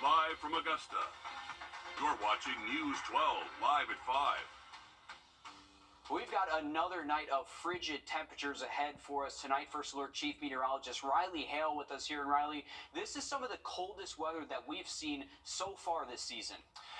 Live from Augusta, you're watching News 12 live at 5. We've got another night of frigid temperatures ahead for us tonight. First Alert Chief Meteorologist Riley Hale with us here. And Riley, this is some of the coldest weather that we've seen so far this season.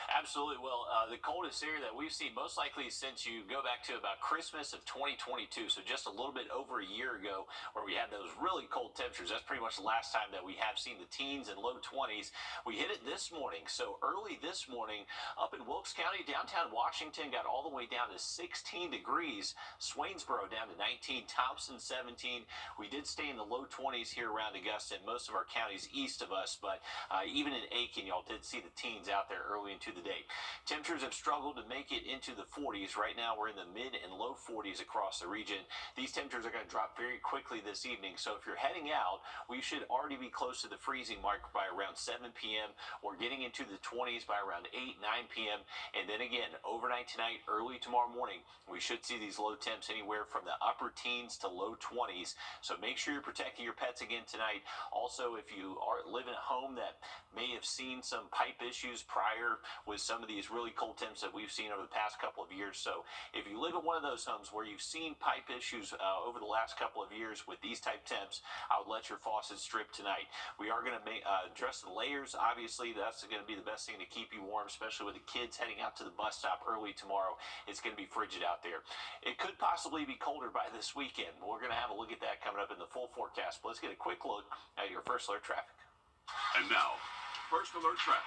Absolutely. Well, the coldest area that we've seen most likely since you go back to about Christmas of 2022, so just a little bit over a year ago where we had those really cold temperatures. That's pretty much the last time that we have seen the teens and low 20s. We hit it this morning. So early this morning up in Wilkes County, downtown Washington, got all the way down to 16 degrees. Swainsboro down to 19, Thompson 17. We did stay in the low 20s here around Augusta and most of our counties east of us, but even in Aiken, y'all did see the teens out there early into the day. Temperatures have struggled to make it into the 40s. Right now we're in the mid and low 40s across the region. These temperatures are going to drop very quickly this evening, so if you're heading out, we should already be close to the freezing mark by around 7 p.m. or getting into the 20s by around 8, 9 p.m. And then again, overnight tonight, early tomorrow morning, we should see these low temps anywhere from the upper teens to low 20s. So make sure you're protecting your pets again tonight. Also, if you are living at home that may have seen some pipe issues prior with some of these really cold temps that we've seen over the past couple of years. So if you live in one of those homes where you've seen pipe issues over the last couple of years with these type temps, I would let your faucets drip tonight. We are going to address the layers. Obviously, that's going to be the best thing to keep you warm, especially with the kids heading out to the bus stop early tomorrow. It's going to be frigid out there. It could possibly be colder by this weekend. We're going to have a look at that coming up in the full forecast. But let's get a quick look at your First Alert traffic. And now, First Alert traffic.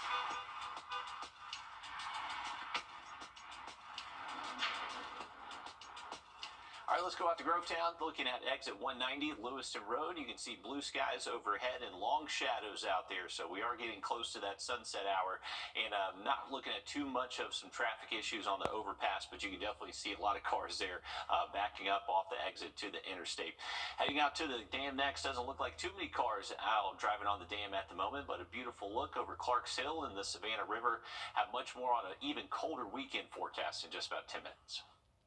All right, let's go out to Grovetown. Looking at exit 190, Lewiston Road. You can see blue skies overhead and long shadows out there. So we are getting close to that sunset hour and not looking at too much of some traffic issues on the overpass, but you can definitely see a lot of cars there backing up off the exit to the interstate. Heading out to the dam next, doesn't look like too many cars out driving on the dam at the moment, but a beautiful look over Clarks Hill and the Savannah River. Have much more on an even colder weekend forecast in just about 10 minutes.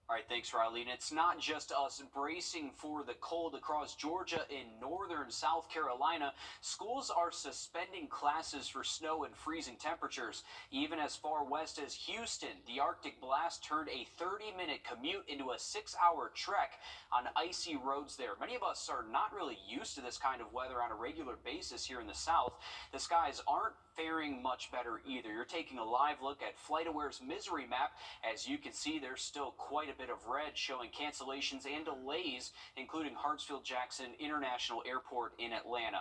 All right, thanks, Riley. And it's not just us bracing for the cold across Georgia and northern South Carolina. Schools are suspending classes for snow and freezing temperatures. Even as far west as Houston, the Arctic blast turned a 30-minute commute into a 6-hour trek on icy roads there. Many of us are not really used to this kind of weather on a regular basis here in the South. The skies aren't faring much better either. You're taking a live look at FlightAware's misery map. As you can see, there's still quite a bit of red showing cancellations and delays, including Hartsfield-Jackson International Airport in Atlanta.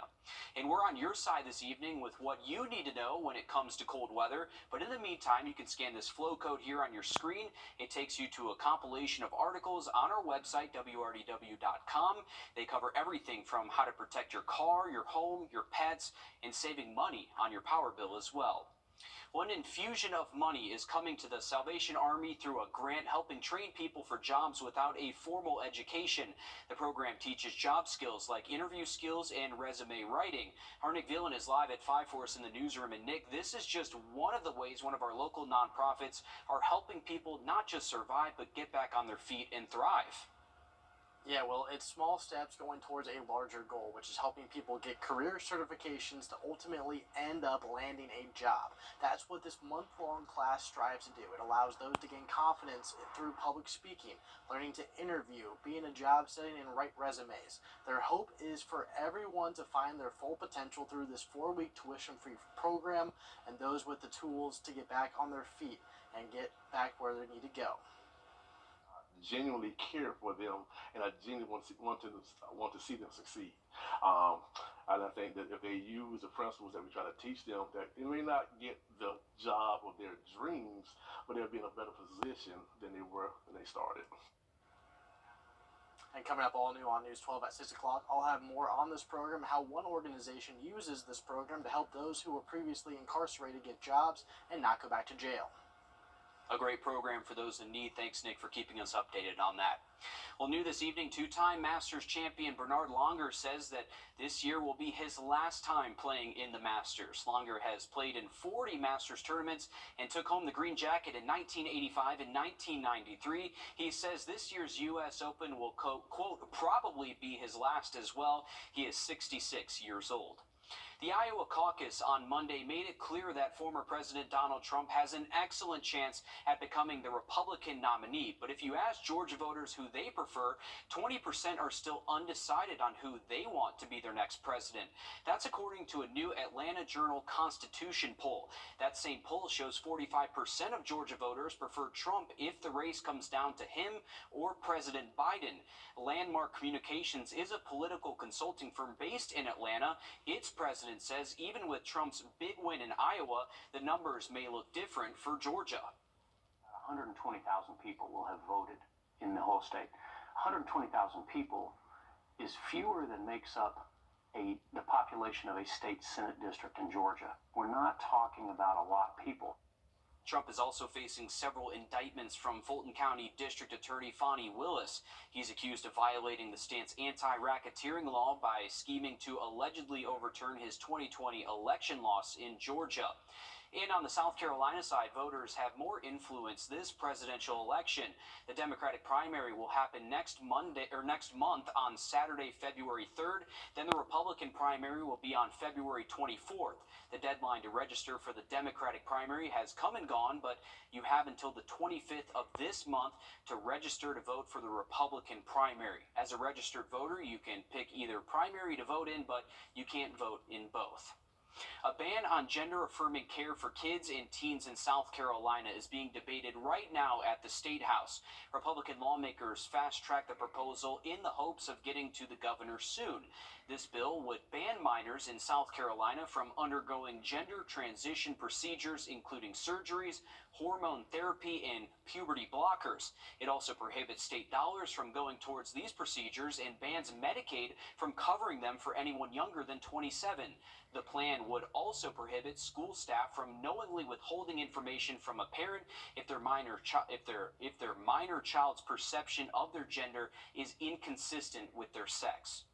And we're on your side this evening with what you need to know when it comes to cold weather. But in the meantime, you can scan this flow code here on your screen. It takes you to a compilation of articles on our website, wrdw.com. They cover everything from how to protect your car, your home, your pets, and saving money on your power bill as well. One infusion of money is coming to the Salvation Army through a grant helping train people for jobs without a formal education. The program teaches job skills like interview skills and resume writing. Our Nick Villan is live at 5 for us in the newsroom. And Nick, this is just one of the ways one of our local nonprofits are helping people not just survive, but get back on their feet and thrive. Yeah, well, it's small steps going towards a larger goal, which is helping people get career certifications to ultimately end up landing a job. That's what this month-long class strives to do. It allows those to gain confidence through public speaking, learning to interview, be in a job setting, and write resumes. Their hope is for everyone to find their full potential through this 4-week tuition-free program, and those with the tools to get back on their feet and get back where they need to go. Genuinely care for them, and I genuinely want to see them succeed. And I think that if they use the principles that we try to teach them, that they may not get the job of their dreams, but they'll be in a better position than they were when they started. And coming up all new on News 12 at 6 o'clock, I'll have more on this program, how one organization uses this program to help those who were previously incarcerated get jobs and not go back to jail. A great program for those in need. Thanks, Nick, for keeping us updated on that. Well, new this evening, two-time Masters champion Bernard Langer says that this year will be his last time playing in the Masters. Langer has played in 40 Masters tournaments and took home the green jacket in 1985 and 1993. He says this year's U.S. Open will, quote, probably be his last as well. He is 66 years old. The Iowa caucus on Monday made it clear that former President Donald Trump has an excellent chance at becoming the Republican nominee. But if you ask Georgia voters who they prefer, 20% are still undecided on who they want to be their next president. That's according to a new Atlanta Journal-Constitution poll. That same poll shows 45% of Georgia voters prefer Trump if the race comes down to him or President Biden. Landmark Communications is a political consulting firm based in Atlanta. Its president says even with Trump's big win in Iowa, the numbers may look different for Georgia. 120,000 people will have voted in the whole state. 120,000 people is fewer than makes up the population of a state Senate district in Georgia. We're not talking about a lot of people. Trump is also facing several indictments from Fulton County District Attorney Fonnie Willis. He's accused of violating the state's anti-racketeering law by scheming to allegedly overturn his 2020 election loss in Georgia. And on the South Carolina side, voters have more influence this presidential election. The Democratic primary will happen next month on Saturday, February 3rd. Then the Republican primary will be on February 24th. The deadline to register for the Democratic primary has come and gone, but you have until the 25th of this month to register to vote for the Republican primary. As a registered voter, you can pick either primary to vote in, but you can't vote in both. A ban on gender-affirming care for kids and teens in South Carolina is being debated right now at the State House. Republican lawmakers fast-tracked the proposal in the hopes of getting to the governor soon. This bill would ban minors in South Carolina from undergoing gender transition procedures, including surgeries, hormone therapy, and puberty blockers. It also prohibits state dollars from going towards these procedures and bans Medicaid from covering them for anyone younger than 27. The plan would also prohibit school staff from knowingly withholding information from a parent if their minor child's perception of their gender is inconsistent with their sex.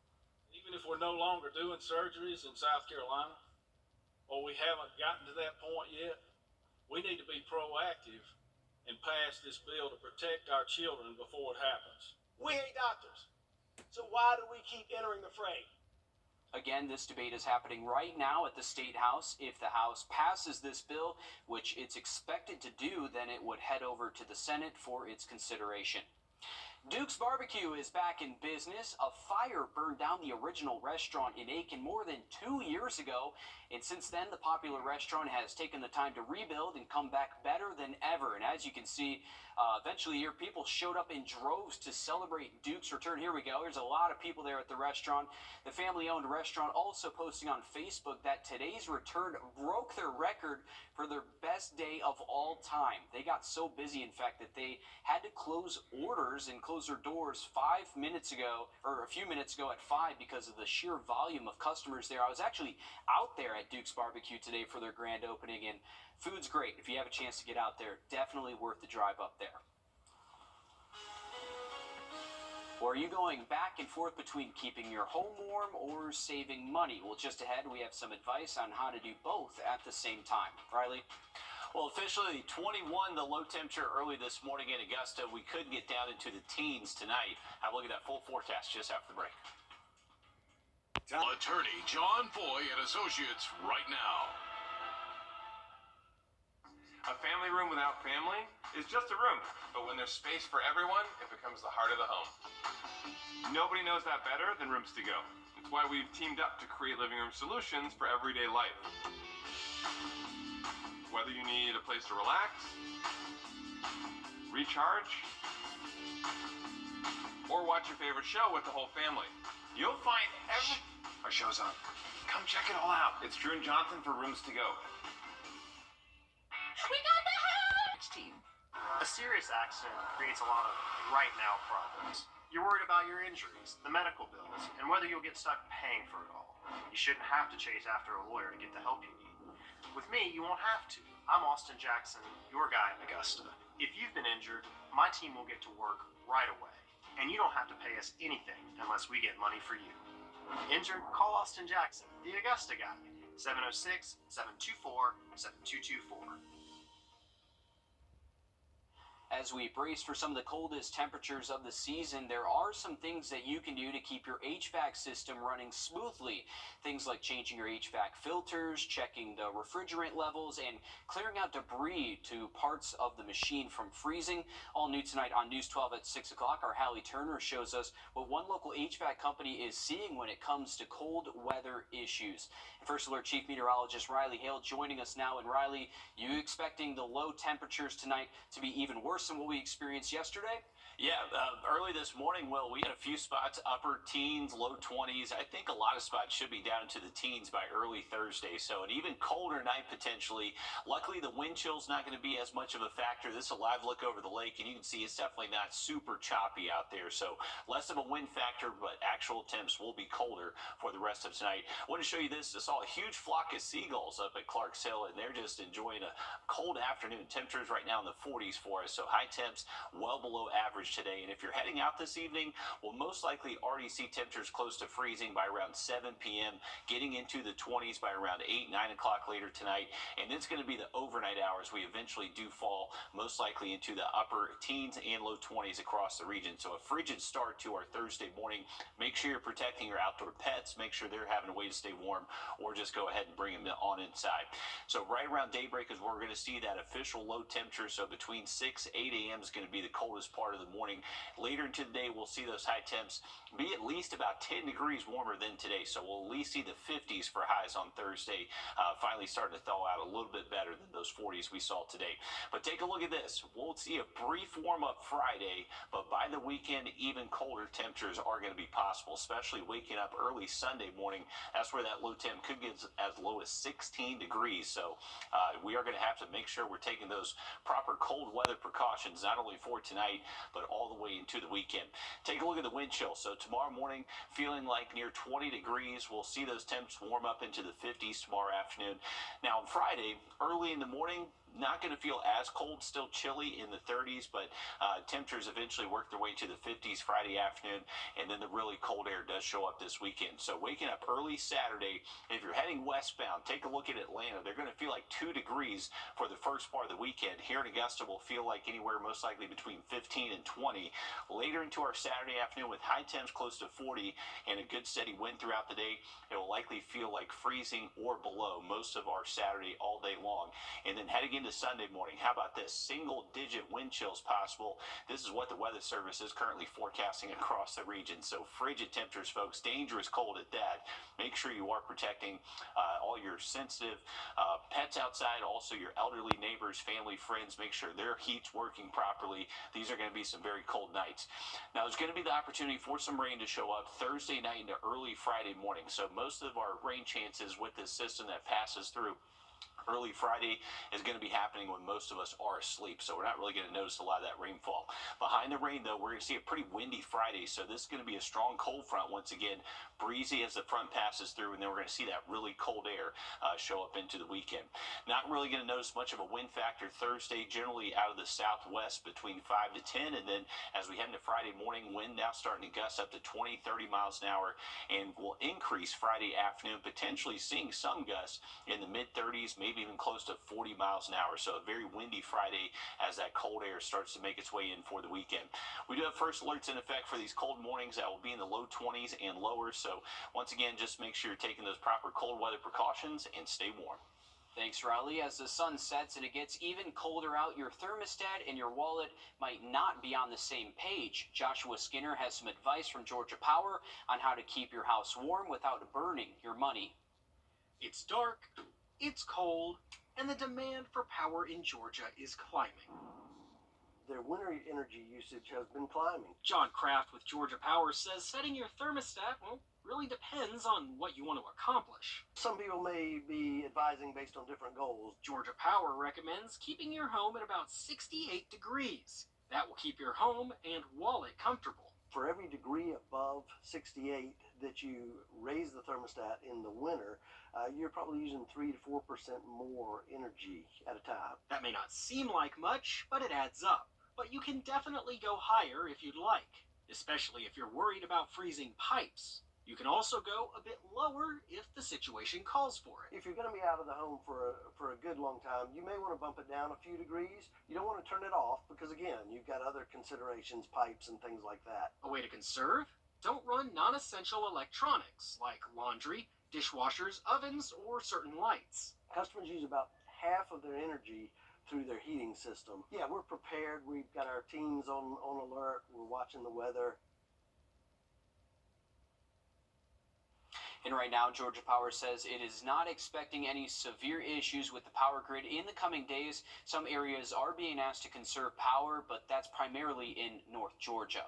Even if we're no longer doing surgeries in South Carolina, or we haven't gotten to that point yet, we need to be proactive and pass this bill to protect our children before it happens. We ain't doctors, so why do we keep entering the fray? Again, this debate is happening right now at the State House. If the House passes this bill, which it's expected to do, then it would head over to the Senate for its consideration. Duke's Barbecue is back in business. A fire burned down the original restaurant in Aiken more than 2 years ago, and since then the popular restaurant has taken the time to rebuild and come back better than ever. And as you can see, eventually here people showed up in droves to celebrate Duke's return. Here we go. There's a lot of people there at the restaurant. The family-owned restaurant also posting on Facebook that today's return broke their record for their best day of all time. They got so busy, in fact, that they had to close orders and close their doors 5 minutes ago, or a few minutes ago at 5, because of the sheer volume of customers there. I was actually out there at Duke's Barbecue today for their grand opening, and food's great. If you have a chance to get out there, definitely worth the drive up there. Or are you going back and forth between keeping your home warm or saving money? Well, just ahead, we have some advice on how to do both at the same time. Riley? Well, officially 21, the low temperature early this morning in Augusta. We could get down into the teens tonight. Have a look at that full forecast just after the break. Attorney John Foy and Associates right now. A family room without family is just a room, but when there's space for everyone, it becomes the heart of the home. Nobody knows that better than Rooms to Go. It's why we've teamed up to create living room solutions for everyday life. Whether you need a place to relax, recharge, or watch your favorite show with the whole family, you'll find our show's on. Come check it all out. It's Drew and Jonathan for Rooms to Go. We got the house! Team. A serious accident creates a lot of right now problems. You're worried about your injuries, the medical bills, and whether you'll get stuck paying for it all. You shouldn't have to chase after a lawyer to get the help you need. With me, you won't have to. I'm Austin Jackson, your guy in Augusta. If you've been injured, my team will get to work right away. And you don't have to pay us anything unless we get money for you. Injured? Call Austin Jackson, the Augusta guy. 706-724-7224. As we brace for some of the coldest temperatures of the season, there are some things that you can do to keep your HVAC system running smoothly. Things like changing your HVAC filters, checking the refrigerant levels, and clearing out debris to parts of the machine from freezing. All new tonight on News 12 at 6 o'clock, our Hallie Turner shows us what one local HVAC company is seeing when it comes to cold weather issues. First Alert Chief Meteorologist Riley Hale joining us now. And Riley, you expecting the low temperatures tonight to be even worse than what we experienced yesterday? Yeah, early this morning, Will, we had a few spots, upper teens, low 20s. I think a lot of spots should be down into the teens by early Thursday. So an even colder night potentially. Luckily, the wind chill's not going to be as much of a factor. This is a live look over the lake, and you can see it's definitely not super choppy out there. So less of a wind factor, but actual temps will be colder for the rest of tonight. I want to show you this. I saw a huge flock of seagulls up at Clark's Hill, and they're just enjoying a cold afternoon. Temperatures right now in the 40s for us. So high temps well below average today. And if you're heading out this evening, we'll most likely already see temperatures close to freezing by around 7 p.m., getting into the 20s by around 8, 9 o'clock later tonight. And it's going to be the overnight hours. We eventually do fall most likely into the upper teens and low 20s across the region. So a frigid start to our Thursday morning. Make sure you're protecting your outdoor pets. Make sure they're having a way to stay warm, or just go ahead and bring them on inside. So right around daybreak is where we're going to see that official low temperature. So between 6, 8 a.m. is going to be the coldest part of the morning. Later into the day, we'll see those high temps be at least about 10 degrees warmer than today. So we'll at least see the 50s for highs on Thursday, finally starting to thaw out a little bit better than those 40s we saw today. But take a look at this. We'll see a brief warm-up Friday, but by the weekend, even colder temperatures are going to be possible, especially waking up early Sunday morning. That's where that low temp could get as low as 16 degrees. So we are going to have to make sure we're taking those proper cold weather precautions, not only for tonight, but all the way into the weekend. Take a look at the wind chill. So tomorrow morning, feeling like near 20 degrees. We'll see those temps warm up into the 50s tomorrow afternoon. Now on Friday, early in the morning, not going to feel as cold, still chilly in the 30s, but temperatures eventually work their way to the 50s Friday afternoon, and then the really cold air does show up this weekend. So waking up early Saturday, if you're heading westbound, take a look at Atlanta. They're going to feel like 2 degrees for the first part of the weekend. Here in Augusta, will feel like anywhere most likely between 15 and 20. Later into our Saturday afternoon, with high temps close to 40 and a good steady wind throughout the day, it will likely feel like freezing or below most of our Saturday all day long. And then heading into Sunday morning, how about this? Single-digit wind chills possible. This is what the Weather Service is currently forecasting across the region. So frigid temperatures, folks, dangerous cold at that. Make sure you are protecting all your sensitive pets outside, also your elderly neighbors, family, friends. Make sure their heat's working properly. These are going to be some very cold nights. Now, there's going to be the opportunity for some rain to show up Thursday night into early Friday morning. So most of our rain chances with this system that passes through early Friday is going to be happening when most of us are asleep, so we're not really going to notice a lot of that rainfall. Behind the rain, though, we're going to see a pretty windy Friday, so this is going to be a strong cold front once again, breezy as the front passes through, and then we're going to see that really cold air show up into the weekend. Not really going to notice much of a wind factor Thursday, generally out of the southwest between 5 to 10, and then as we head into Friday morning, wind now starting to gust up to 20, 30 miles an hour, and will increase Friday afternoon, potentially seeing some gusts in the mid-30s, maybe even close to 40 miles an hour. So a very windy Friday as that cold air starts to make its way in for the weekend. We do have first alerts in effect for these cold mornings that will be in the low 20s and lower. So once again, just make sure you're taking those proper cold weather precautions and stay warm. Thanks, Riley. As the sun sets and it gets even colder out, your thermostat and your wallet might not be on the same page. Joshua Skinner has some advice from Georgia Power on how to keep your house warm without burning your money. It's dark, it's cold, and the demand for power in Georgia is climbing. Their winter energy usage has been climbing. John Kraft with Georgia Power says setting your thermostat, really depends on what you want to accomplish. Some people may be advising based on different goals. Georgia Power recommends keeping your home at about 68 degrees. That will keep your home and wallet comfortable. For every degree above 68 that you raise the thermostat in the winter, you're probably using 3 to 4% more energy at a time. That may not seem like much, but it adds up. But you can definitely go higher if you'd like, especially if you're worried about freezing pipes. You can also go a bit lower if the situation calls for it. If you're going to be out of the home for a good long time, you may want to bump it down a few degrees. You don't want to turn it off because, again, you've got other considerations, pipes and things like that. A way to conserve? Don't run non-essential electronics like laundry, dishwashers, ovens, or certain lights. Customers use about half of their energy through their heating system. Yeah, we're prepared. We've got our teams on alert. We're watching the weather. And right now, Georgia Power says it is not expecting any severe issues with the power grid in the coming days. Some areas are being asked to conserve power, but that's primarily in North Georgia.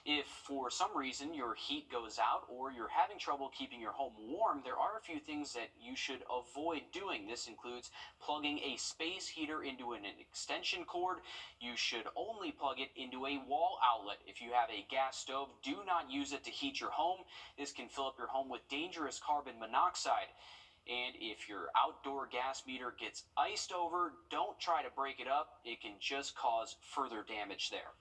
If for some reason your heat goes out or you're having trouble keeping your home warm, there are a few things that you should avoid doing. This includes plugging a space heater into an extension cord. You should only plug it into a wall outlet. If you have a gas stove, do not use it to heat your home. This can fill up your home with dangerous carbon monoxide. And if your outdoor gas meter gets iced over, don't try to break it up. It can just cause further damage there.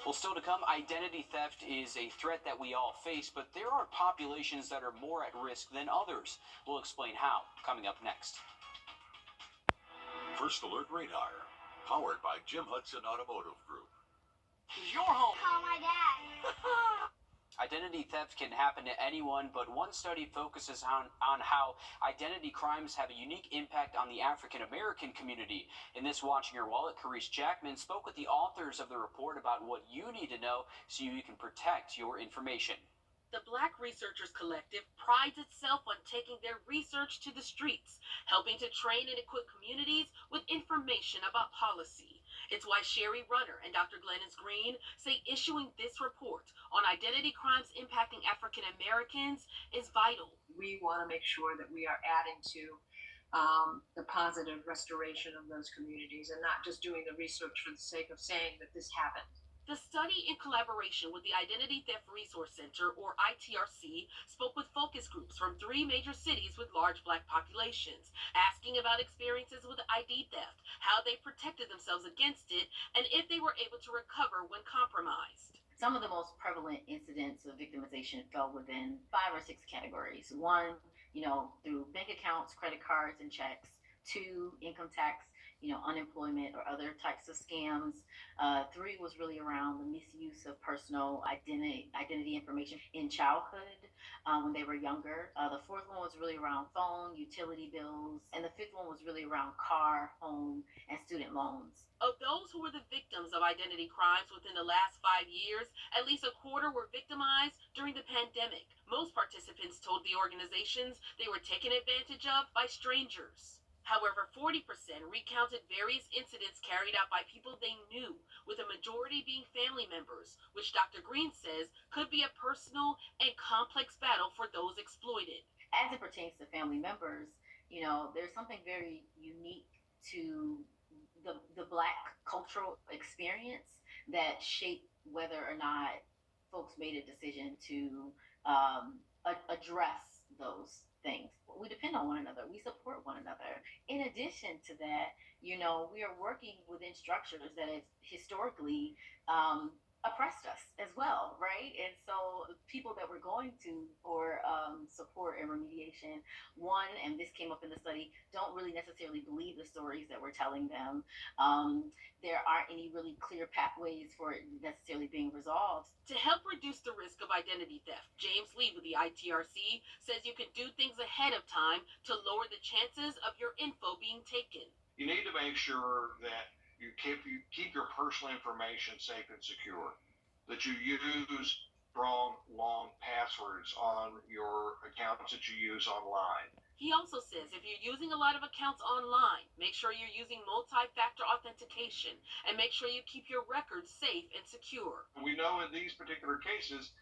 Well, still to come, identity theft is a threat that we all face, but there are populations that are more at risk than others. We'll explain how, coming up next. First Alert Radar, powered by Jim Hudson Automotive Group. Your home. Call my dad. Identity theft can happen to anyone, but one study focuses on how identity crimes have a unique impact on the African American community. In this Watching Your Wallet, Carice Jackman spoke with the authors of the report about what you need to know so you can protect your information. The Black Researchers Collective prides itself on taking their research to the streets, helping to train and equip communities with information about policy. It's why Sherry Runner and Dr. Glennis Green say issuing this report on identity crimes impacting African Americans is vital. We want to make sure that we are adding to the positive restoration of those communities and not just doing the research for the sake of saying that this happened. The study, in collaboration with the Identity Theft Resource Center, or ITRC, spoke with focus groups from 3 major cities with large Black populations, asking about experiences with ID theft, how they protected themselves against it, and if they were able to recover when compromised. Some of the most prevalent incidents of victimization fell within 5 or 6 categories. 1, through bank accounts, credit cards, and checks. 2, income tax, unemployment or other types of scams. 3 was really around the misuse of personal identity information in childhood when they were younger. The 4th one was really around phone, utility bills. And the 5th one was really around car, home, and student loans. Of those who were the victims of identity crimes within the last 5 years, at least a quarter were victimized during the pandemic. Most participants told the organizations they were taken advantage of by strangers. However, 40% recounted various incidents carried out by people they knew, with a majority being family members, which Dr. Green says could be a personal and complex battle for those exploited. As it pertains to family members, there's something very unique to the Black cultural experience that shaped whether or not folks made a decision to address those things. We depend on one another. We support one another. In addition to that, we are working within structures that have historically oppressed us as well, right? And so the people that we're going to for support and remediation, one, and this came up in the study, don't really necessarily believe the stories that we're telling them. There aren't any really clear pathways for it necessarily being resolved. To help reduce the risk of identity theft, James Lee with the ITRC says you can do things ahead of time to lower the chances of your info being taken. You need to make sure that you keep your personal information safe and secure, that you use strong, long passwords on your accounts that you use online. He also says if you're using a lot of accounts online, make sure you're using multi-factor authentication and make sure you keep your records safe and secure. We know in these particular cases,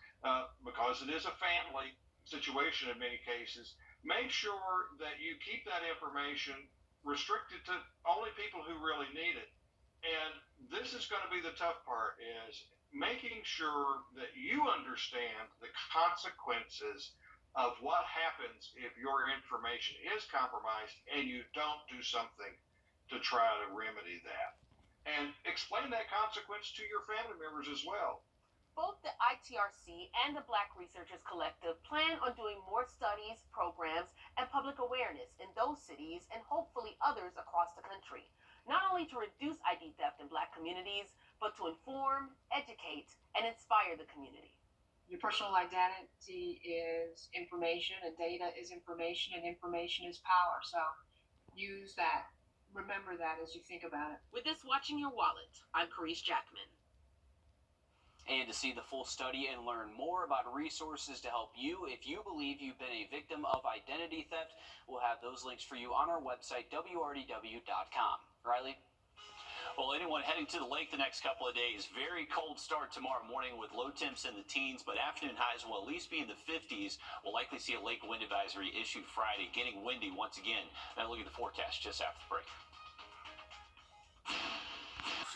because it is a family situation in many cases, make sure that you keep that information restricted to only people who really need it. And this is going to be the tough part, is making sure that you understand the consequences of what happens if your information is compromised and you don't do something to try to remedy that. And explain that consequence to your family members as well. Both the ITRC and the Black Researchers Collective plan on doing more studies, programs, and public awareness in those cities and hopefully others across the country, not only to reduce ID theft in Black communities, but to inform, educate, and inspire the community. Your personal identity is information, and data is information, and information is power. So use that. Remember that as you think about it. With this Watching Your Wallet, I'm Carice Jackman. And to see the full study and learn more about resources to help you if you believe you've been a victim of identity theft, we'll have those links for you on our website, wrdw.com. Riley? Well, anyone heading to the lake the next couple of days, very cold start tomorrow morning with low temps in the teens, but afternoon highs will at least be in the 50s. We'll likely see a lake wind advisory issued Friday, getting windy once again. Now look at the forecast just after the break.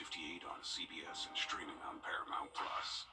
58 on CBS and streaming on Paramount Plus.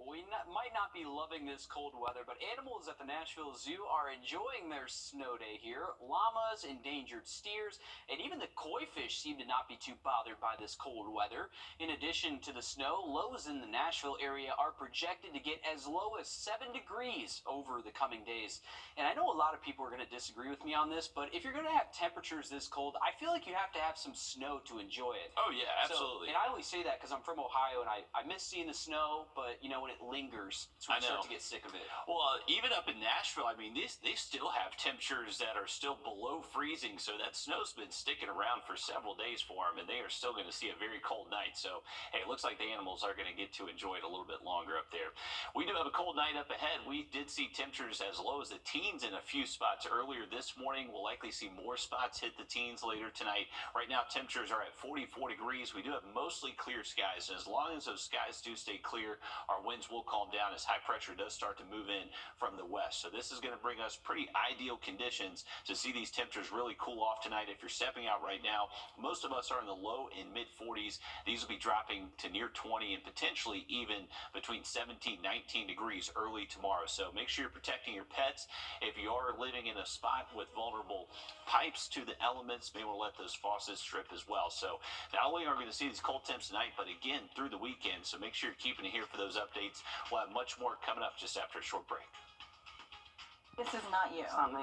We might not be loving this cold weather, but animals at the Nashville Zoo are enjoying their snow day here. Llamas, endangered steers, and even the koi fish seem to not be too bothered by this cold weather. In addition to the snow, lows in the Nashville area are projected to get as low as 7 degrees over the coming days. And I know a lot of people are going to disagree with me on this, but if you're going to have temperatures this cold, I feel like you have to have some snow to enjoy it. Oh, yeah, absolutely. And I only say that because I'm from Ohio, and I miss seeing the snow, but, you know, when it lingers, it's when you start to get sick of it. Well, even up in Nashville, I mean, they still have temperatures that are still below freezing, so that snow's been sticking around for several days for them, and they are still going to see a very cold night. So, hey, it looks like the animals are going to get to enjoy it a little bit longer up there. We do have a cold night up ahead. We did see temperatures as low as the teens in a few spots earlier this morning. We'll likely see more spots hit the teens later tonight. Right now, temperatures are at 44 degrees. We do have mostly clear skies, and as long as those skies do stay clear, our winds will calm down as high pressure does start to move in from the west. So this is going to bring us pretty ideal conditions to see these temperatures really cool off tonight. If you're stepping out right now, most of us are in the low and mid 40s. These will be dropping to near 20 and potentially even between 17, 19 degrees early tomorrow. So make sure you're protecting your pets. If you are living in a spot with vulnerable pipes to the elements, maybe we'll let those faucets strip as well. So not only are we going to see these cold temps tonight, but again through the weekend. So make sure you're keeping it here for those updates. We'll have much more coming up just after a short break. This is not you. It's not me.